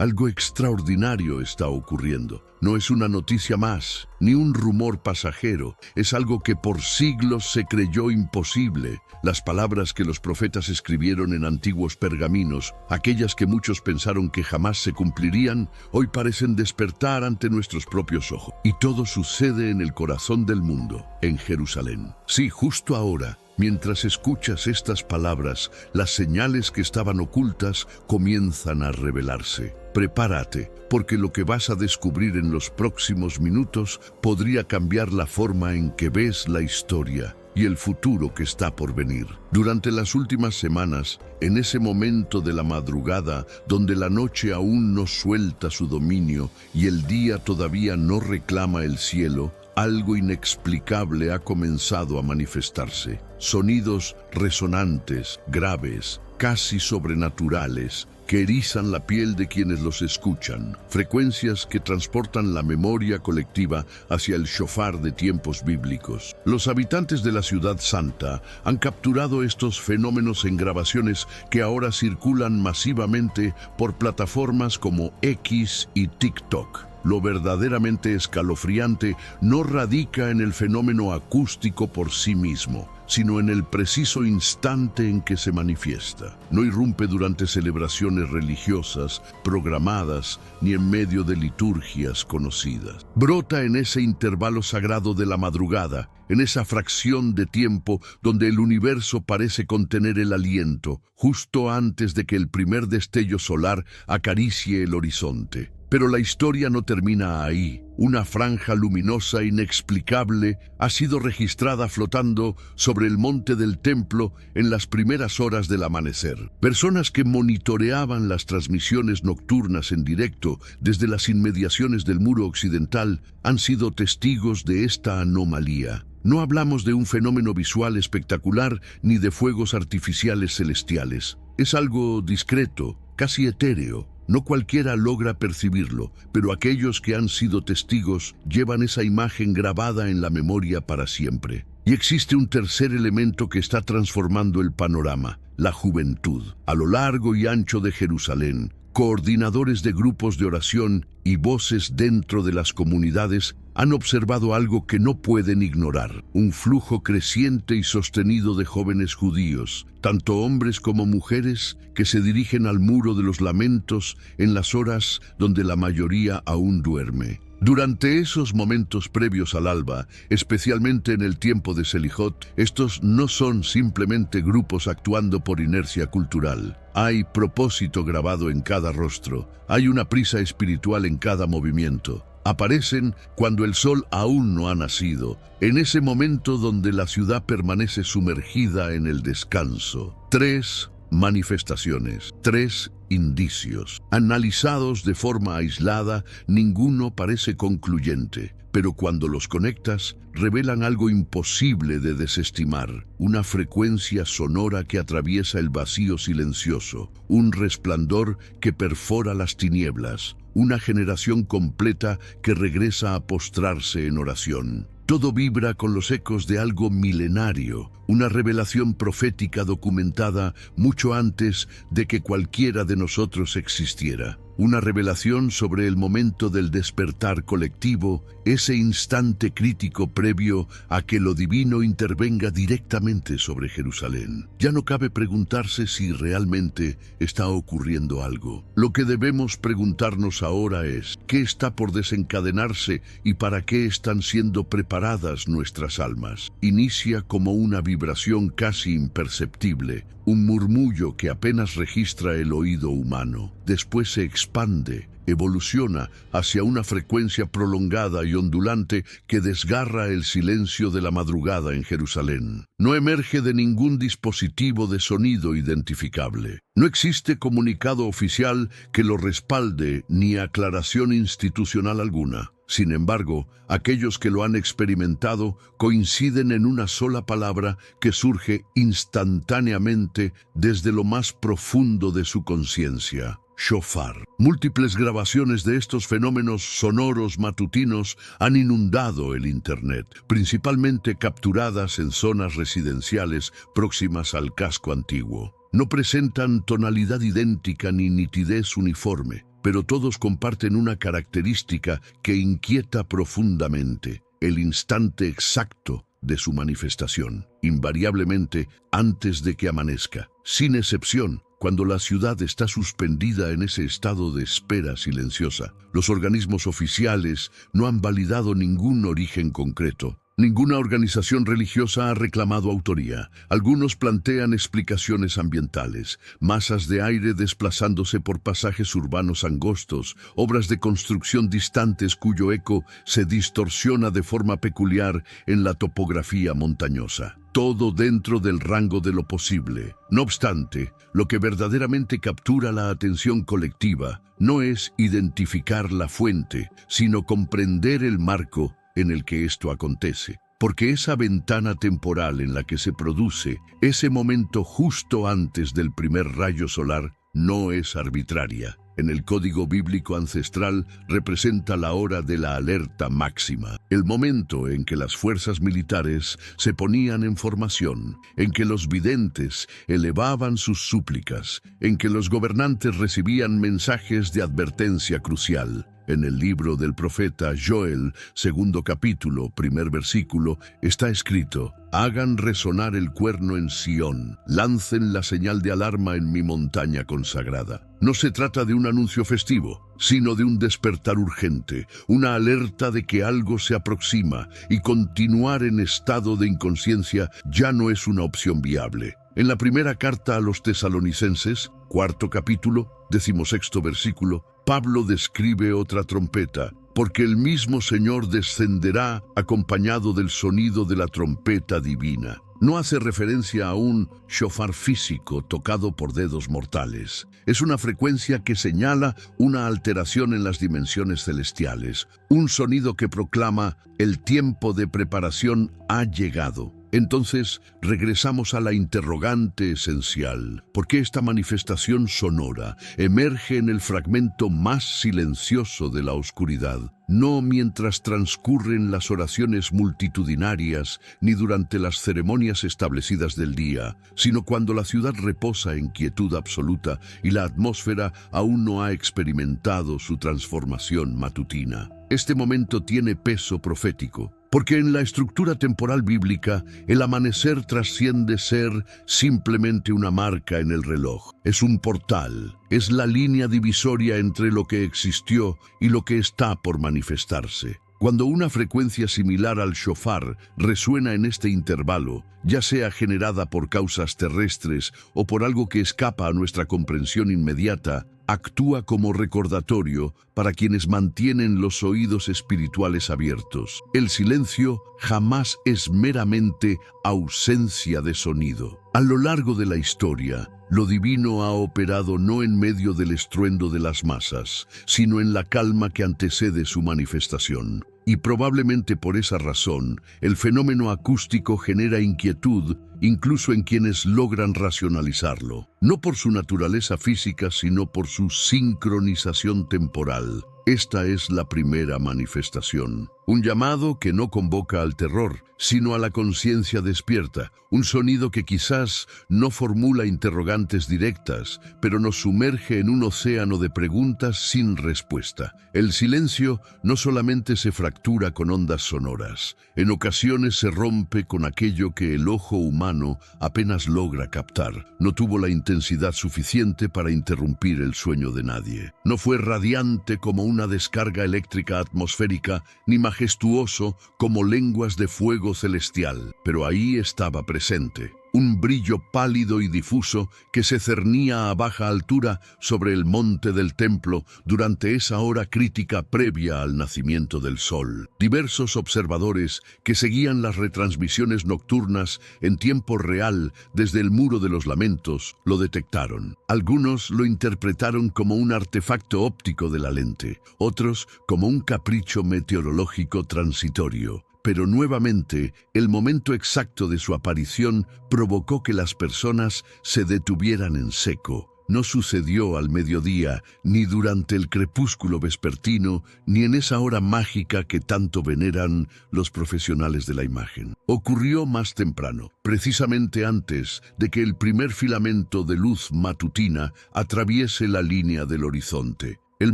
Algo extraordinario está ocurriendo. No es una noticia más, ni un rumor pasajero. Es algo que por siglos se creyó imposible. Las palabras que los profetas escribieron en antiguos pergaminos, aquellas que muchos pensaron que jamás se cumplirían, hoy parecen despertar ante nuestros propios ojos. Y todo sucede en el corazón del mundo, en Jerusalén. Sí, justo ahora. Mientras escuchas estas palabras, las señales que estaban ocultas comienzan a revelarse. Prepárate, porque lo que vas a descubrir en los próximos minutos podría cambiar la forma en que ves la historia y el futuro que está por venir. Durante las últimas semanas, en ese momento de la madrugada, donde la noche aún no suelta su dominio y el día todavía no reclama el cielo, algo inexplicable ha comenzado a manifestarse. Sonidos resonantes, graves, casi sobrenaturales, que erizan la piel de quienes los escuchan. Frecuencias que transportan la memoria colectiva hacia el shofar de tiempos bíblicos. Los habitantes de la Ciudad Santa han capturado estos fenómenos en grabaciones que ahora circulan masivamente por plataformas como X y TikTok. Lo verdaderamente escalofriante no radica en el fenómeno acústico por sí mismo, sino en el preciso instante en que se manifiesta. No irrumpe durante celebraciones religiosas programadas ni en medio de liturgias conocidas. Brota en ese intervalo sagrado de la madrugada, en esa fracción de tiempo donde el universo parece contener el aliento, justo antes de que el primer destello solar acaricie el horizonte. Pero la historia no termina ahí. Una franja luminosa inexplicable ha sido registrada flotando sobre el monte del templo en las primeras horas del amanecer. Personas que monitoreaban las transmisiones nocturnas en directo desde las inmediaciones del muro occidental han sido testigos de esta anomalía. No hablamos de un fenómeno visual espectacular ni de fuegos artificiales celestiales. Es algo discreto, casi etéreo. No cualquiera logra percibirlo, pero aquellos que han sido testigos llevan esa imagen grabada en la memoria para siempre. Y existe un tercer elemento que está transformando el panorama: la juventud. A lo largo y ancho de Jerusalén, coordinadores de grupos de oración y voces dentro de las comunidades han observado algo que no pueden ignorar: un flujo creciente y sostenido de jóvenes judíos, tanto hombres como mujeres, que se dirigen al muro de los lamentos en las horas donde la mayoría aún duerme. Durante esos momentos previos al alba, especialmente en el tiempo de Selijot, estos no son simplemente grupos actuando por inercia cultural. Hay propósito grabado en cada rostro, hay una prisa espiritual en cada movimiento. Aparecen cuando el sol aún no ha nacido, en ese momento donde la ciudad permanece sumergida en el descanso. 3 manifestaciones, 3 indicios. Analizados de forma aislada, ninguno parece concluyente, pero cuando los conectas, revelan algo imposible de desestimar: una frecuencia sonora que atraviesa el vacío silencioso, un resplandor que perfora las tinieblas, una generación completa que regresa a postrarse en oración. Todo vibra con los ecos de algo milenario, una revelación profética documentada mucho antes de que cualquiera de nosotros existiera. Una revelación sobre el momento del despertar colectivo, ese instante crítico previo a que lo divino intervenga directamente sobre Jerusalén. Ya no cabe preguntarse si realmente está ocurriendo algo. Lo que debemos preguntarnos ahora es: ¿qué está por desencadenarse y para qué están siendo preparadas nuestras almas? Inicia como una vibración casi imperceptible, un murmullo que apenas registra el oído humano. Después se expande, evoluciona hacia una frecuencia prolongada y ondulante que desgarra el silencio de la madrugada en Jerusalén. No emerge de ningún dispositivo de sonido identificable. No existe comunicado oficial que lo respalde ni aclaración institucional alguna. Sin embargo, aquellos que lo han experimentado coinciden en una sola palabra que surge instantáneamente desde lo más profundo de su conciencia: shofar. Múltiples grabaciones de estos fenómenos sonoros matutinos han inundado el Internet, principalmente capturadas en zonas residenciales próximas al casco antiguo. No presentan tonalidad idéntica ni nitidez uniforme. pero todos comparten una característica que inquieta profundamente: el instante exacto de su manifestación, invariablemente antes de que amanezca. Sin excepción, cuando la ciudad está suspendida en ese estado de espera silenciosa, los organismos oficiales no han validado ningún origen concreto. Ninguna organización religiosa ha reclamado autoría. Algunos plantean explicaciones ambientales: masas de aire desplazándose por pasajes urbanos angostos, obras de construcción distantes cuyo eco se distorsiona de forma peculiar en la topografía montañosa. Todo dentro del rango de lo posible. No obstante, lo que verdaderamente captura la atención colectiva no es identificar la fuente, sino comprender el marco en el que esto acontece. Porque esa ventana temporal en la que se produce ese momento justo antes del primer rayo solar no es arbitraria. En el código bíblico ancestral representa la hora de la alerta máxima, el momento en que las fuerzas militares se ponían en formación, en que los videntes elevaban sus súplicas, en que los gobernantes recibían mensajes de advertencia crucial. En el libro del profeta Joel, 2 capítulo, 1 versículo, está escrito: hagan resonar el cuerno en Sión, lancen la señal de alarma en mi montaña consagrada. No se trata de un anuncio festivo, sino de un despertar urgente, una alerta de que algo se aproxima, y continuar en estado de inconsciencia ya no es una opción viable. En la primera carta a los tesalonicenses, 4 capítulo, 16 versículo, Pablo describe otra trompeta: porque el mismo Señor descenderá acompañado del sonido de la trompeta divina. No hace referencia a un shofar físico tocado por dedos mortales. Es una frecuencia que señala una alteración en las dimensiones celestiales, un sonido que proclama: el tiempo de preparación ha llegado. Entonces, regresamos a la interrogante esencial: ¿por qué esta manifestación sonora emerge en el fragmento más silencioso de la oscuridad? No mientras transcurren las oraciones multitudinarias ni durante las ceremonias establecidas del día, sino cuando la ciudad reposa en quietud absoluta y la atmósfera aún no ha experimentado su transformación matutina. Este momento tiene peso profético, porque en la estructura temporal bíblica, el amanecer trasciende ser simplemente una marca en el reloj. Es un portal, es la línea divisoria entre lo que existió y lo que está por manifestarse. Cuando una frecuencia similar al shofar resuena en este intervalo, ya sea generada por causas terrestres o por algo que escapa a nuestra comprensión inmediata, actúa como recordatorio para quienes mantienen los oídos espirituales abiertos. El silencio jamás es meramente ausencia de sonido. A lo largo de la historia, lo divino ha operado no en medio del estruendo de las masas, sino en la calma que antecede su manifestación. Y probablemente por esa razón, el fenómeno acústico genera inquietud incluso en quienes logran racionalizarlo, no por su naturaleza física, sino por su sincronización temporal. Esta es la primera manifestación, un llamado que no convoca al terror, sino a la conciencia despierta, un sonido que quizás no formula interrogantes directas, pero nos sumerge en un océano de preguntas sin respuesta. El silencio no solamente se fractura con ondas sonoras, en ocasiones se rompe con aquello que el ojo humano apenas logra captar. No tuvo la intensidad suficiente para interrumpir el sueño de nadie. No fue radiante como una descarga eléctrica atmosférica, ni majestuoso como lenguas de fuego celestial, pero ahí estaba presente, un brillo pálido y difuso que se cernía a baja altura sobre el monte del templo durante esa hora crítica previa al nacimiento del sol. Diversos observadores que seguían las retransmisiones nocturnas en tiempo real desde el Muro de los Lamentos lo detectaron. Algunos lo interpretaron como un artefacto óptico de la lente, otros como un capricho meteorológico transitorio. Pero nuevamente, el momento exacto de su aparición provocó que las personas se detuvieran en seco. No sucedió al mediodía, ni durante el crepúsculo vespertino, ni en esa hora mágica que tanto veneran los profesionales de la imagen. Ocurrió más temprano, precisamente antes de que el primer filamento de luz matutina atraviese la línea del horizonte. el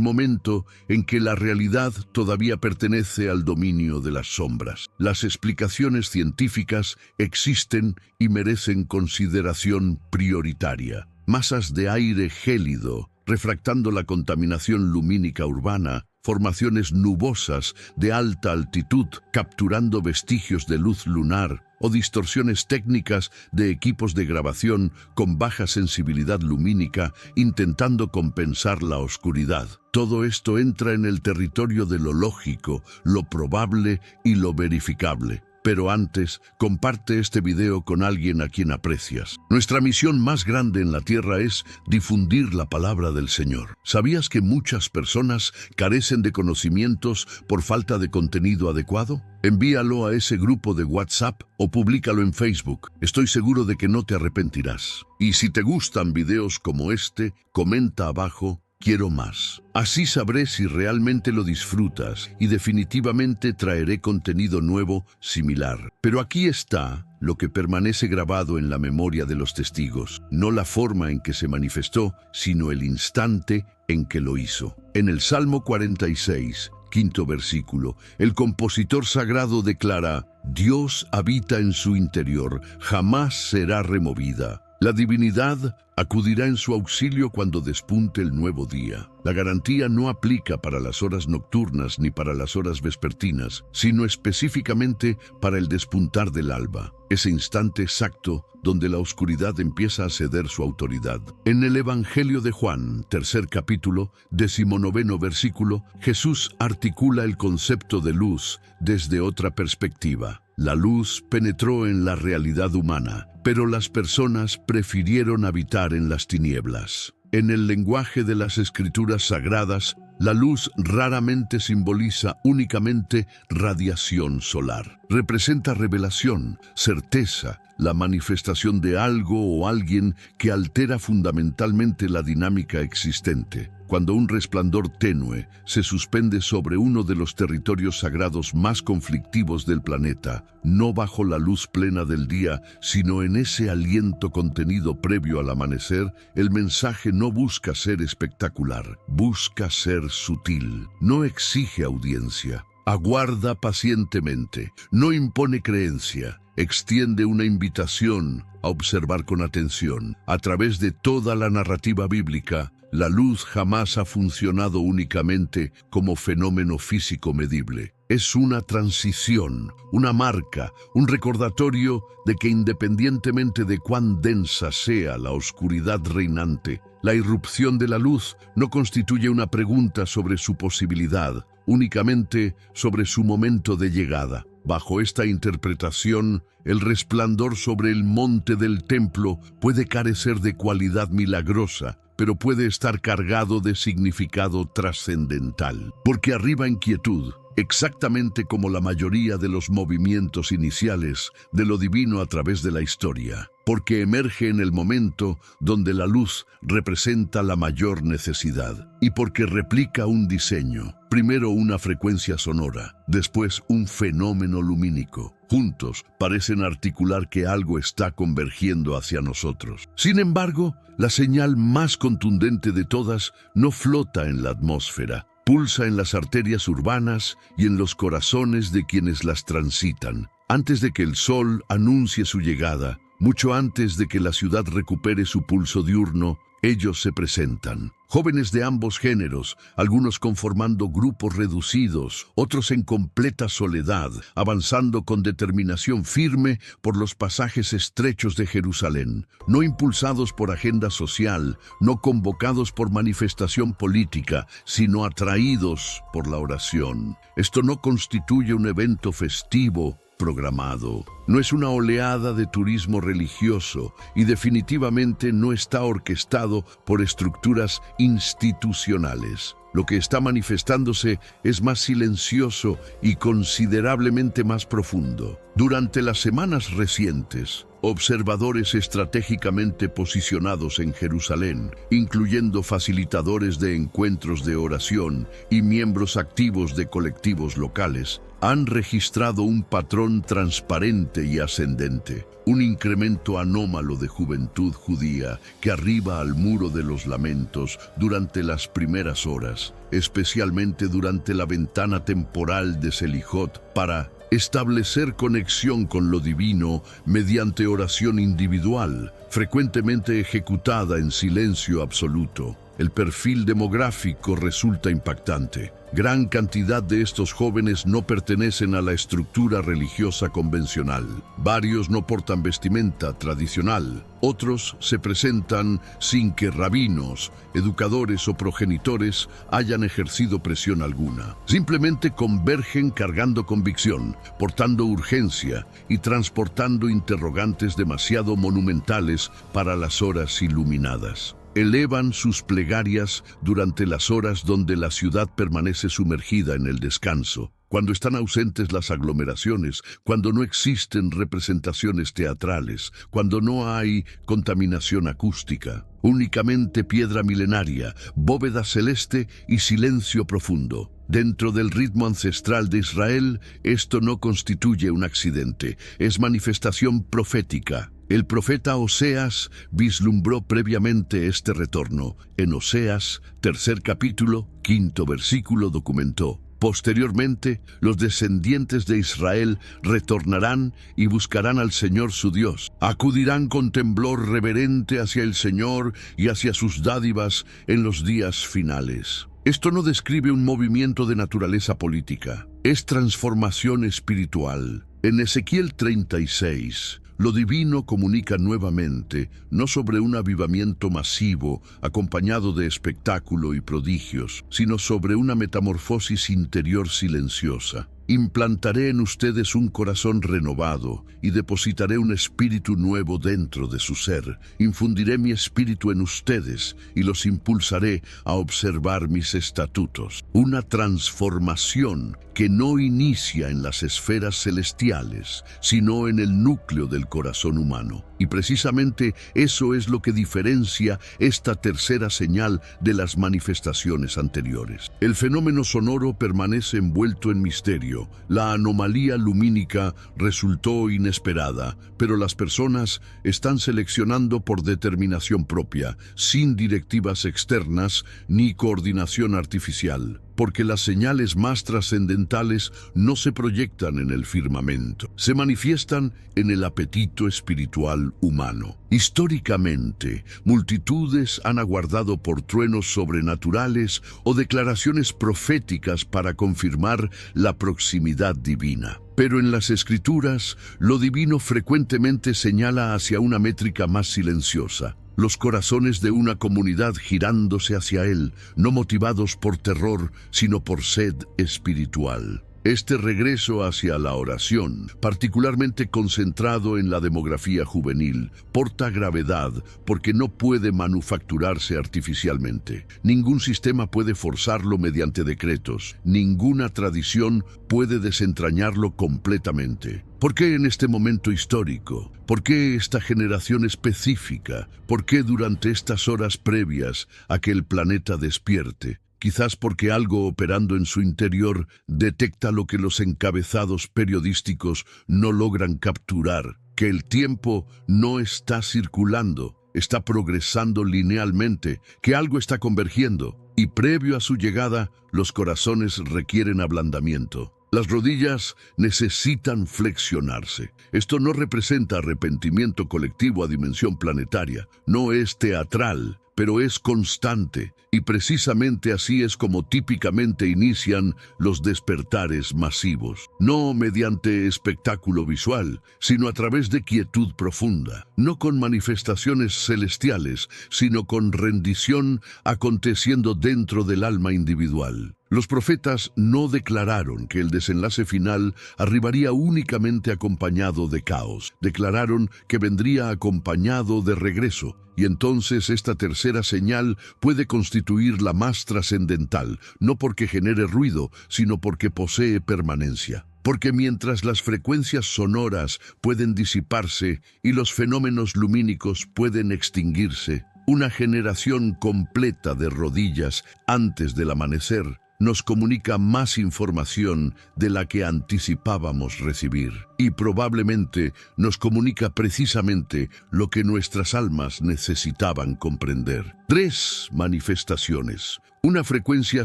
momento en que la realidad todavía pertenece al dominio de las sombras. Las explicaciones científicas existen y merecen consideración prioritaria. Masas de aire gélido, refractando la contaminación lumínica urbana, formaciones nubosas de alta altitud, capturando vestigios de luz lunar, o distorsiones técnicas de equipos de grabación con baja sensibilidad lumínica intentando compensar la oscuridad. Todo esto entra en el territorio de lo lógico, lo probable y lo verificable. Pero antes, comparte este video con alguien a quien aprecias. Nuestra misión más grande en la Tierra es difundir la palabra del Señor. ¿Sabías que muchas personas carecen de conocimientos por falta de contenido adecuado? Envíalo a ese grupo de WhatsApp o públicalo en Facebook. Estoy seguro de que no te arrepentirás. Y si te gustan videos como este, comenta abajo: quiero más. Así sabré si realmente lo disfrutas y definitivamente traeré contenido nuevo similar. Pero aquí está lo que permanece grabado en la memoria de los testigos. No la forma en que se manifestó, sino el instante en que lo hizo. En el Salmo 46, quinto versículo, el compositor sagrado declara: Dios habita en su interior, jamás será removida. La divinidad acudirá en su auxilio cuando despunte el nuevo día. La garantía no aplica para las horas nocturnas ni para las horas vespertinas, sino específicamente para el despuntar del alba, ese instante exacto donde la oscuridad empieza a ceder su autoridad. En el Evangelio de Juan, tercer capítulo, 19º versículo, Jesús articula el concepto de luz desde otra perspectiva. La luz penetró en la realidad humana, pero las personas prefirieron habitar en las tinieblas. En el lenguaje de las Escrituras sagradas, la luz raramente simboliza únicamente radiación solar. Representa revelación, certeza, la manifestación de algo o alguien que altera fundamentalmente la dinámica existente. Cuando un resplandor tenue se suspende sobre uno de los territorios sagrados más conflictivos del planeta, no bajo la luz plena del día, sino en ese aliento contenido previo al amanecer, el mensaje no busca ser espectacular, busca ser sutil, no exige audiencia, aguarda pacientemente, no impone creencia, extiende una invitación a observar con atención. A través de toda la narrativa bíblica, la luz jamás ha funcionado únicamente como fenómeno físico medible. Es una transición, una marca, un recordatorio de que independientemente de cuán densa sea la oscuridad reinante, la irrupción de la luz no constituye una pregunta sobre su posibilidad, únicamente sobre su momento de llegada. Bajo esta interpretación, el resplandor sobre el monte del templo puede carecer de cualidad milagrosa, pero puede estar cargado de significado trascendental. Porque arriba en quietud, exactamente como la mayoría de los movimientos iniciales de lo divino a través de la historia, porque emerge en el momento donde la luz representa la mayor necesidad, y porque replica un diseño, primero una frecuencia sonora, después un fenómeno lumínico. Juntos parecen articular que algo está convergiendo hacia nosotros. Sin embargo, la señal más contundente de todas no flota en la atmósfera, pulsa en las arterias urbanas y en los corazones de quienes las transitan. Antes de que el sol anuncie su llegada, mucho antes de que la ciudad recupere su pulso diurno, ellos se presentan. Jóvenes de ambos géneros, algunos conformando grupos reducidos, otros en completa soledad, avanzando con determinación firme por los pasajes estrechos de Jerusalén, no impulsados por agenda social, no convocados por manifestación política, sino atraídos por la oración. Esto no constituye un evento festivo programado. No es una oleada de turismo religioso y definitivamente no está orquestado por estructuras institucionales. Lo que está manifestándose es más silencioso y considerablemente más profundo. Durante las semanas recientes, observadores estratégicamente posicionados en Jerusalén, incluyendo facilitadores de encuentros de oración y miembros activos de colectivos locales, han registrado un patrón transparente y ascendente, un incremento anómalo de juventud judía que arriba al muro de los lamentos durante las primeras horas, especialmente durante la ventana temporal de Selijot, para establecer conexión con lo divino mediante oración individual, frecuentemente ejecutada en silencio absoluto. El perfil demográfico resulta impactante. Gran cantidad de estos jóvenes no pertenecen a la estructura religiosa convencional. Varios no portan vestimenta tradicional. Otros se presentan sin que rabinos, educadores o progenitores hayan ejercido presión alguna. Simplemente convergen cargando convicción, portando urgencia y transportando interrogantes demasiado monumentales para las horas iluminadas. Elevan sus plegarias durante las horas donde la ciudad permanece sumergida en el descanso, cuando están ausentes las aglomeraciones, cuando no existen representaciones teatrales, cuando no hay contaminación acústica. Únicamente piedra milenaria, bóveda celeste y silencio profundo. Dentro del ritmo ancestral de Israel, esto no constituye un accidente, es manifestación profética. El profeta Oseas vislumbró previamente este retorno. En Oseas, 3 capítulo, 5 versículo, documentó: posteriormente, los descendientes de Israel retornarán y buscarán al Señor su Dios. Acudirán con temblor reverente hacia el Señor y hacia sus dádivas en los días finales. Esto no describe un movimiento de naturaleza política, es transformación espiritual. En Ezequiel 36, lo divino comunica nuevamente, no sobre un avivamiento masivo acompañado de espectáculo y prodigios, sino sobre una metamorfosis interior silenciosa. Implantaré en ustedes un corazón renovado y depositaré un espíritu nuevo dentro de su ser. Infundiré mi espíritu en ustedes y los impulsaré a observar mis estatutos. Una transformación que no inicia en las esferas celestiales, sino en el núcleo del corazón humano. Y precisamente eso es lo que diferencia esta tercera señal de las manifestaciones anteriores. El fenómeno sonoro permanece envuelto en misterio. La anomalía lumínica resultó inesperada, pero las personas están seleccionando por determinación propia, sin directivas externas ni coordinación artificial, porque las señales más trascendentales no se proyectan en el firmamento, se manifiestan en el apetito espiritual humano. Históricamente, multitudes han aguardado por truenos sobrenaturales o declaraciones proféticas para confirmar la proximidad divina. Pero en las Escrituras, lo divino frecuentemente señala hacia una métrica más silenciosa: los corazones de una comunidad girándose hacia Él, no motivados por terror, sino por sed espiritual. Este regreso hacia la oración, particularmente concentrado en la demografía juvenil, porta gravedad porque no puede manufacturarse artificialmente. Ningún sistema puede forzarlo mediante decretos. Ninguna tradición puede desentrañarlo completamente. ¿Por qué en este momento histórico? ¿Por qué esta generación específica? ¿Por qué durante estas horas previas a que el planeta despierte? Quizás porque algo operando en su interior detecta lo que los encabezados periodísticos no logran capturar, que el tiempo no está circulando, está progresando linealmente, que algo está convergiendo, y previo a su llegada, los corazones requieren ablandamiento. Las rodillas necesitan flexionarse. Esto no representa arrepentimiento colectivo a dimensión planetaria, no es teatral, pero es constante, y precisamente así es como típicamente inician los despertares masivos. No mediante espectáculo visual, sino a través de quietud profunda, no con manifestaciones celestiales, sino con rendición aconteciendo dentro del alma individual. Los profetas no declararon que el desenlace final arribaría únicamente acompañado de caos. Declararon que vendría acompañado de regreso. Y entonces esta tercera señal puede constituir la más trascendental, no porque genere ruido, sino porque posee permanencia. porque mientras las frecuencias sonoras pueden disiparse y los fenómenos lumínicos pueden extinguirse, una generación completa de rodillas antes del amanecer nos comunica más información de la que anticipábamos recibir, y probablemente nos comunica precisamente lo que nuestras almas necesitaban comprender. 3 manifestaciones. Una frecuencia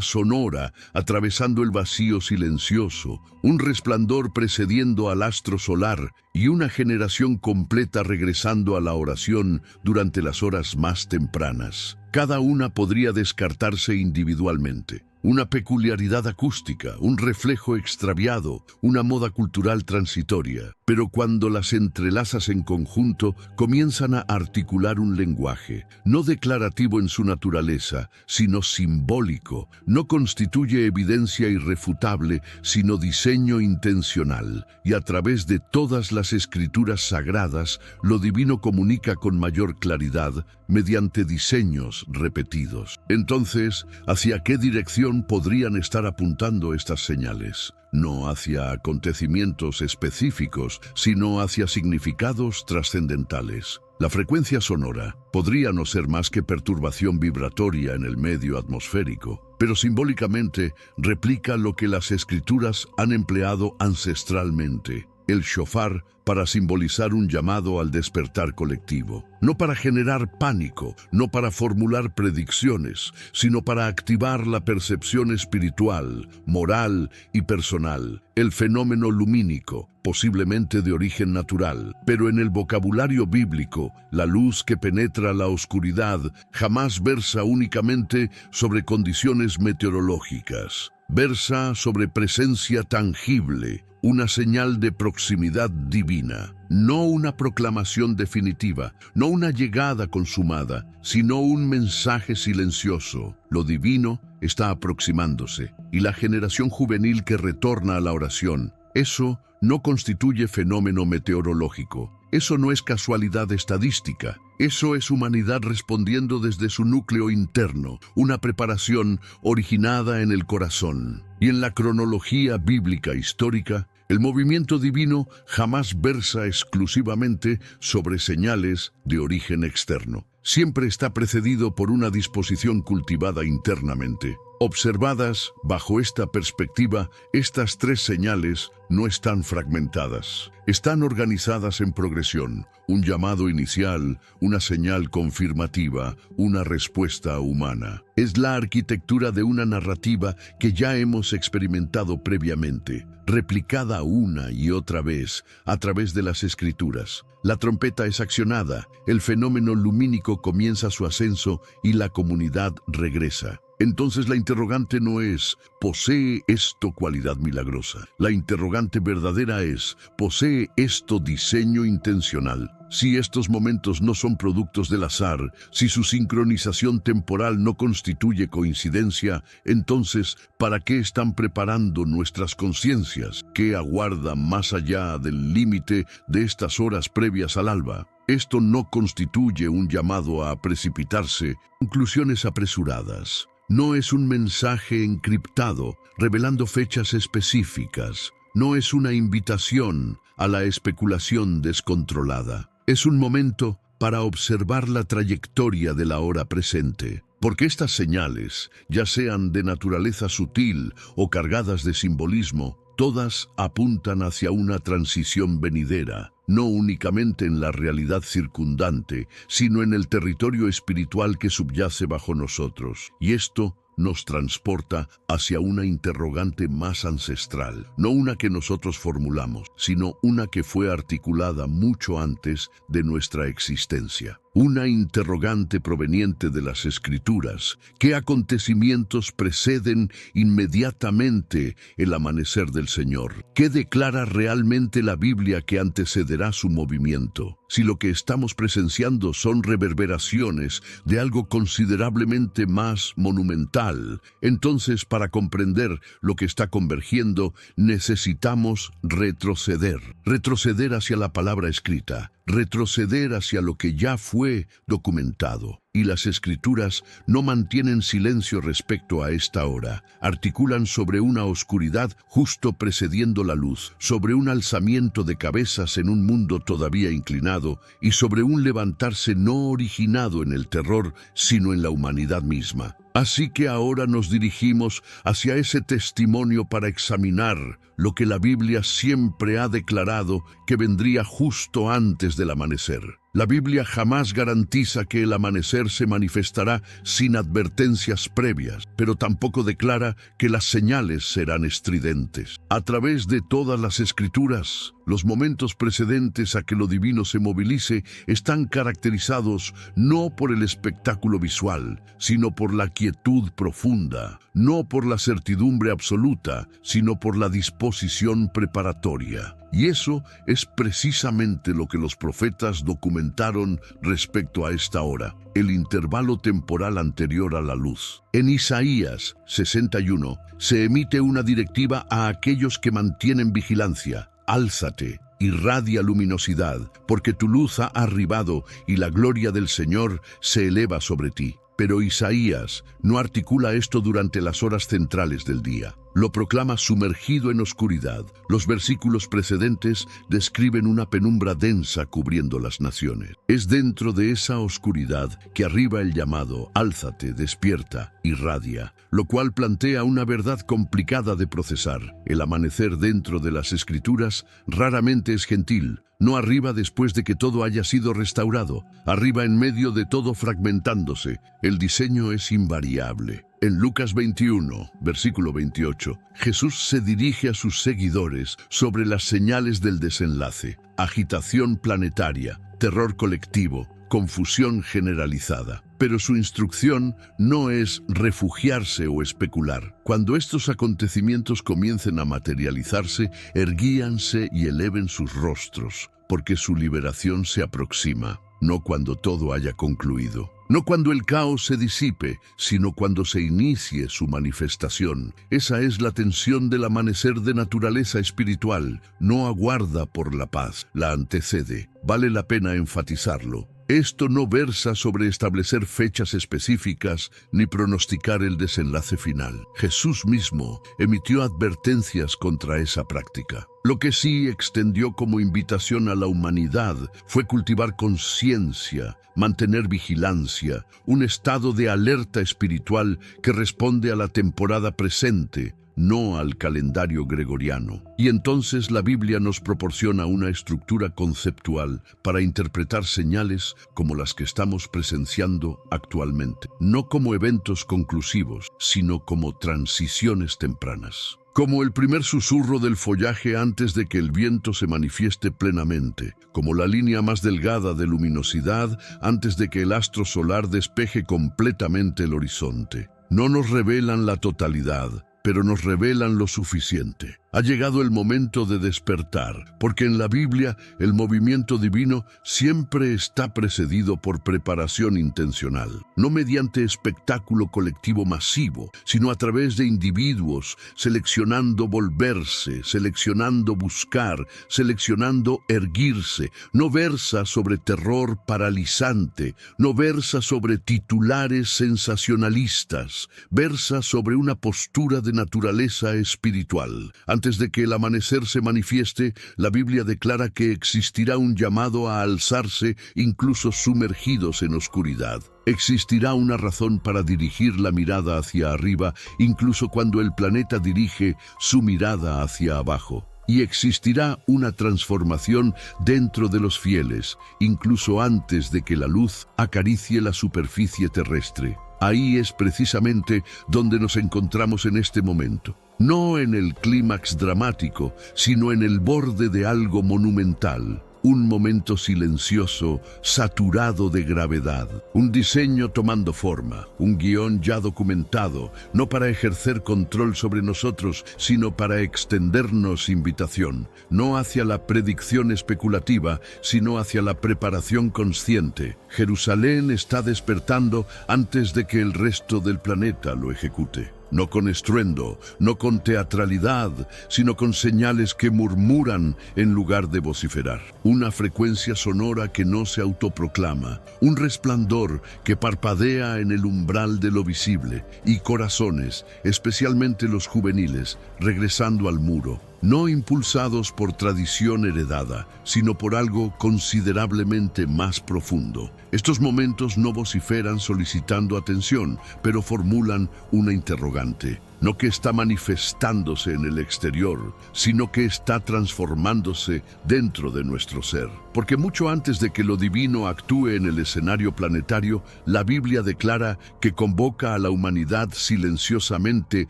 sonora atravesando el vacío silencioso, un resplandor precediendo al astro solar y una generación completa regresando a la oración durante las horas más tempranas. Cada una podría descartarse individualmente. Una peculiaridad acústica, un reflejo extraviado, una moda cultural transitoria. Pero cuando las entrelazas en conjunto, comienzan a articular un lenguaje, no declarativo en su naturaleza, sino simbólico. No constituye evidencia irrefutable, sino diseño intencional. Y a través de todas las escrituras sagradas, lo divino comunica con mayor claridad, mediante diseños repetidos. Entonces, ¿hacia qué dirección podrían estar apuntando estas señales? No hacia acontecimientos específicos, sino hacia significados trascendentales. La frecuencia sonora podría no ser más que perturbación vibratoria en el medio atmosférico, pero simbólicamente replica lo que las escrituras han empleado ancestralmente: el shofar, para simbolizar un llamado al despertar colectivo. No para generar pánico, no para formular predicciones, sino para activar la percepción espiritual, moral y personal. El fenómeno lumínico, posiblemente de origen natural, pero en el vocabulario bíblico, la luz que penetra la oscuridad jamás versa únicamente sobre condiciones meteorológicas. Versa sobre presencia tangible, una señal de proximidad divina, no una proclamación definitiva, no una llegada consumada, sino un mensaje silencioso. Lo divino está aproximándose, y la generación juvenil que retorna a la oración, eso no constituye fenómeno meteorológico. Eso no es casualidad estadística. Eso es humanidad respondiendo desde su núcleo interno, una preparación originada en el corazón. Y en la cronología bíblica histórica, el movimiento divino jamás versa exclusivamente sobre señales de origen externo. Siempre está precedido por una disposición cultivada internamente. Observadas bajo esta perspectiva, estas 3 señales no están fragmentadas. Están organizadas en progresión: un llamado inicial, una señal confirmativa, una respuesta humana. Es la arquitectura de una narrativa que ya hemos experimentado previamente, replicada una y otra vez a través de las escrituras. La trompeta es accionada, el fenómeno lumínico comienza su ascenso y la comunidad regresa. Entonces la interrogante no es, ¿posee esto cualidad milagrosa? La interrogante verdadera es, ¿posee esto diseño intencional? Si estos momentos no son productos del azar, si su sincronización temporal no constituye coincidencia, entonces, ¿para qué están preparando nuestras conciencias? ¿Qué aguarda más allá del límite de estas horas previas al alba? Esto no constituye un llamado a precipitarse, conclusiones apresuradas. No es un mensaje encriptado, revelando fechas específicas. No es una invitación a la especulación descontrolada. Es un momento para observar la trayectoria de la hora presente. Porque estas señales, ya sean de naturaleza sutil o cargadas de simbolismo, todas apuntan hacia una transición venidera, no únicamente en la realidad circundante, sino en el territorio espiritual que subyace bajo nosotros. Y esto nos transporta hacia una interrogante más ancestral, no una que nosotros formulamos, sino una que fue articulada mucho antes de nuestra existencia. Una interrogante proveniente de las Escrituras. ¿Qué acontecimientos preceden inmediatamente el amanecer del Señor? ¿Qué declara realmente la Biblia que antecederá su movimiento? Si lo que estamos presenciando son reverberaciones de algo considerablemente más monumental, entonces para comprender lo que está convergiendo necesitamos retroceder. Retroceder hacia la palabra escrita, retroceder hacia lo que ya fue documentado. Y las Escrituras no mantienen silencio respecto a esta hora. Articulan sobre una oscuridad justo precediendo la luz, sobre un alzamiento de cabezas en un mundo todavía inclinado y sobre un levantarse no originado en el terror, sino en la humanidad misma. Así que ahora nos dirigimos hacia ese testimonio para examinar lo que la Biblia siempre ha declarado que vendría justo antes del amanecer. La Biblia jamás garantiza que el amanecer se manifestará sin advertencias previas, pero tampoco declara que las señales serán estridentes. A través de todas las Escrituras, los momentos precedentes a que lo divino se movilice están caracterizados no por el espectáculo visual, sino por la quietud profunda, no por la certidumbre absoluta, sino por la disposición preparatoria. Y eso es precisamente lo que los profetas documentaron respecto a esta hora, el intervalo temporal anterior a la luz. En Isaías 61 se emite una directiva a aquellos que mantienen vigilancia: álzate, irradia luminosidad, porque tu luz ha arribado y la gloria del Señor se eleva sobre ti. Pero Isaías no articula esto durante las horas centrales del día. Lo proclama sumergido en oscuridad. Los versículos precedentes describen una penumbra densa cubriendo las naciones. Es dentro de esa oscuridad que arriba el llamado: álzate, despierta, irradia, lo cual plantea una verdad complicada de procesar. El amanecer dentro de las Escrituras raramente es gentil. No arriba después de que todo haya sido restaurado, arriba en medio de todo fragmentándose. El diseño es invariable. En Lucas 21, versículo 28, Jesús se dirige a sus seguidores sobre las señales del desenlace: agitación planetaria, terror colectivo, confusión generalizada. Pero su instrucción no es refugiarse o especular. Cuando estos acontecimientos comiencen a materializarse, erguíanse y eleven sus rostros, porque su liberación se aproxima, no cuando todo haya concluido. No cuando el caos se disipe, sino cuando se inicie su manifestación. Esa es la tensión del amanecer de naturaleza espiritual. No aguarda por la paz, la antecede. Vale la pena enfatizarlo. Esto no versa sobre establecer fechas específicas ni pronosticar el desenlace final. Jesús mismo emitió advertencias contra esa práctica. Lo que sí extendió como invitación a la humanidad fue cultivar conciencia, mantener vigilancia, un estado de alerta espiritual que responde a la temporada presente, no al calendario gregoriano. Y entonces la Biblia nos proporciona una estructura conceptual para interpretar señales como las que estamos presenciando actualmente, no como eventos conclusivos, sino como transiciones tempranas. Como el primer susurro del follaje antes de que el viento se manifieste plenamente, como la línea más delgada de luminosidad antes de que el astro solar despeje completamente el horizonte. No nos revelan la totalidad, pero nos revelan lo suficiente. Ha llegado el momento de despertar, porque en la Biblia el movimiento divino siempre está precedido por preparación intencional, no mediante espectáculo colectivo masivo, sino a través de individuos seleccionando volverse, seleccionando buscar, seleccionando erguirse. No versa sobre terror paralizante, no versa sobre titulares sensacionalistas, versa sobre una postura de naturaleza espiritual. Antes de que el amanecer se manifieste, la Biblia declara que existirá un llamado a alzarse incluso sumergidos en oscuridad. Existirá una razón para dirigir la mirada hacia arriba, incluso cuando el planeta dirige su mirada hacia abajo. Y existirá una transformación dentro de los fieles, incluso antes de que la luz acaricie la superficie terrestre. Ahí es precisamente donde nos encontramos en este momento. No en el clímax dramático, sino en el borde de algo monumental. Un momento silencioso, saturado de gravedad. Un diseño tomando forma, un guión ya documentado, no para ejercer control sobre nosotros, sino para extendernos invitación, no hacia la predicción especulativa, sino hacia la preparación consciente. Jerusalén está despertando antes de que el resto del planeta lo ejecute. no con estruendo, no con teatralidad, sino con señales que murmuran en lugar de vociferar. Una frecuencia sonora que no se autoproclama, un resplandor que parpadea en el umbral de lo visible, y corazones, especialmente los juveniles, regresando al muro, no impulsados por tradición heredada, sino por algo considerablemente más profundo. Estos momentos no vociferan solicitando atención, pero formulan una interrogante. No que está manifestándose en el exterior, sino que está transformándose dentro de nuestro ser. Porque mucho antes de que lo divino actúe en el escenario planetario, la Biblia declara que convoca a la humanidad silenciosamente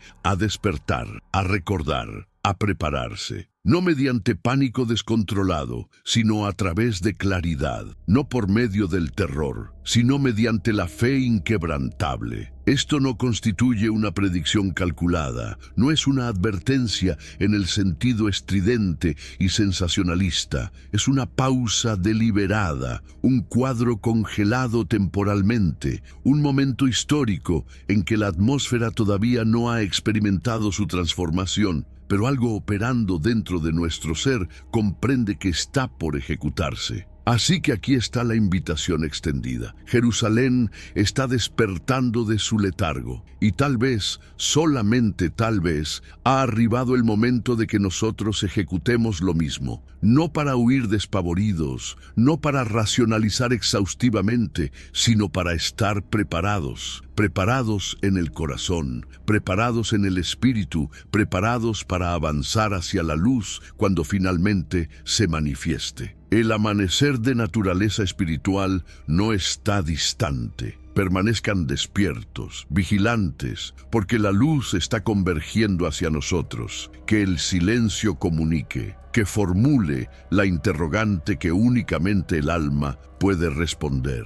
a despertar, a recordar, a prepararse. No mediante pánico descontrolado, sino a través de claridad, no por medio del terror, sino mediante la fe inquebrantable. Esto no constituye una predicción calculada, no es una advertencia en el sentido estridente y sensacionalista, es una pausa deliberada, un cuadro congelado temporalmente, un momento histórico en que la atmósfera todavía no ha experimentado su transformación, pero algo operando dentro de nuestro ser comprende que está por ejecutarse. Así que aquí está la invitación extendida. Jerusalén está despertando de su letargo y tal vez, solamente tal vez, ha arribado el momento de que nosotros ejecutemos lo mismo. No para huir despavoridos, no para racionalizar exhaustivamente, sino para estar preparados. Preparados en el corazón, preparados en el espíritu, preparados para avanzar hacia la luz cuando finalmente se manifieste. El amanecer de naturaleza espiritual no está distante. Permanezcan despiertos, vigilantes, porque la luz está convergiendo hacia nosotros. Que el silencio comunique, que formule la interrogante que únicamente el alma puede responder.